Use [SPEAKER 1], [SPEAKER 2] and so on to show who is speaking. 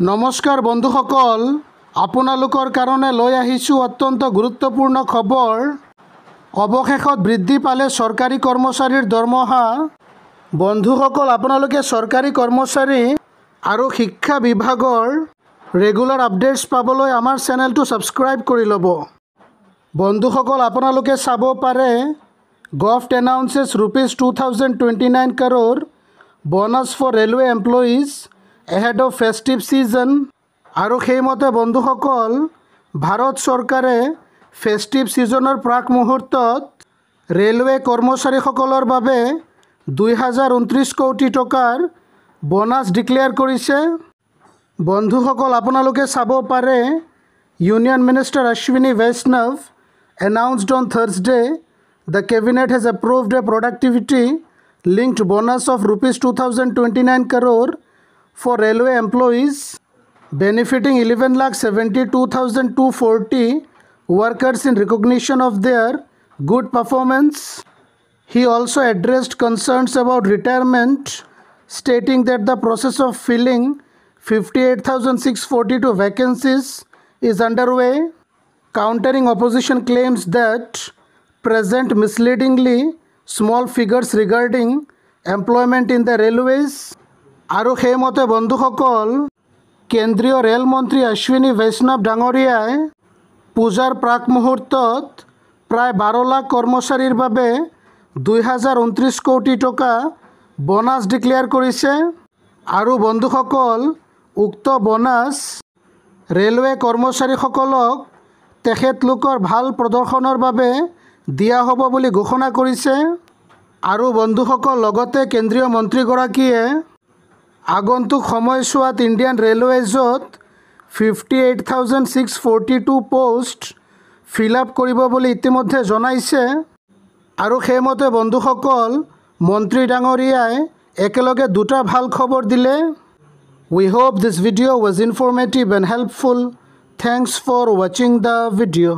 [SPEAKER 1] নমস্কাৰ বন্ধুসকল, আপোনালোকৰ কাৰণে লৈ আহিছোঁ অত্যন্ত গুৰুত্বপূৰ্ণ খবৰ। অৱশেষত বৃদ্ধি পালে চৰকাৰী কৰ্মচাৰীৰ দৰমহা। বন্ধুসকল, আপোনালোকে চৰকাৰী কৰ্মচাৰী আৰু শিক্ষা বিভাগৰ ৰেগুলাৰ আপডেটছ পাবলৈ আমাৰ চেনেলটো ছাবস্ক্ৰাইব কৰি ল'ব। বন্ধুসকল, আপোনালোকে চাব পাৰে govt এনাউন্সেছ ₹2029 crore bonus for railway employees ahead of festive season। আৰু সেইমতে বন্ধুসকল, ভাৰত চৰকাৰে ফেষ্টিভ ছিজনৰ প্ৰাক মুহূৰ্তত ৰেলৱে কৰ্মচাৰীসকলৰ বাবে 2029 কোটি টকাৰ বোনাছ ডিক্লেয়াৰ কৰিছে। বন্ধুসকল, আপোনালোকে চাব পাৰে ইউনিয়ন মিনিষ্টাৰ অশ্বিনী বৈষ্ণৱ announced on Thursday the cabinet has approved a productivity linked bonus of ₹2029 crore for railway employees benefiting 11,72,240 workers in recognition of their good performance. He also addressed concerns about retirement, stating that the process of filling 58,642 vacancies is underway, countering opposition claims that present misleadingly small figures regarding employment in the railways। আৰু সেইমতে বন্ধুসকল, কেন্দ্ৰীয় rail মন্ত্ৰী অশ্বিনী বৈষ্ণৱ ডাঙৰীয়াই পূজাৰ প্ৰাক মুহূৰ্তত প্ৰায় 12 লাখ কৰ্মচাৰীৰ বাবে 2029 কোটি টকা বোনাছ ডিক্লেয়াৰ কৰিছে। আৰু বন্ধুসকল, উক্ত বোনাছ ৰেলৱে কৰ্মচাৰীসকলক তেখেতলোকৰ ভাল প্ৰদৰ্শনৰ বাবে দিয়া হ'ব বুলি ঘোষণা কৰিছে। আৰু বন্ধুসকল, লগতে কেন্দ্ৰীয় মন্ত্ৰীগৰাকীয়ে আগন্তুক সময়ছোৱাত ইণ্ডিয়ান ৰেলৱেজত 58,642 পোষ্ট ফিল আপ কৰিব বুলি ইতিমধ্যে জনাইছে। আৰু সেইমতে বন্ধুসকল, মন্ত্ৰী ডাঙৰীয়াই একেলগে দুটা ভাল খবৰ দিলে। We hope this video was informative and helpful. Thanks for watching the video.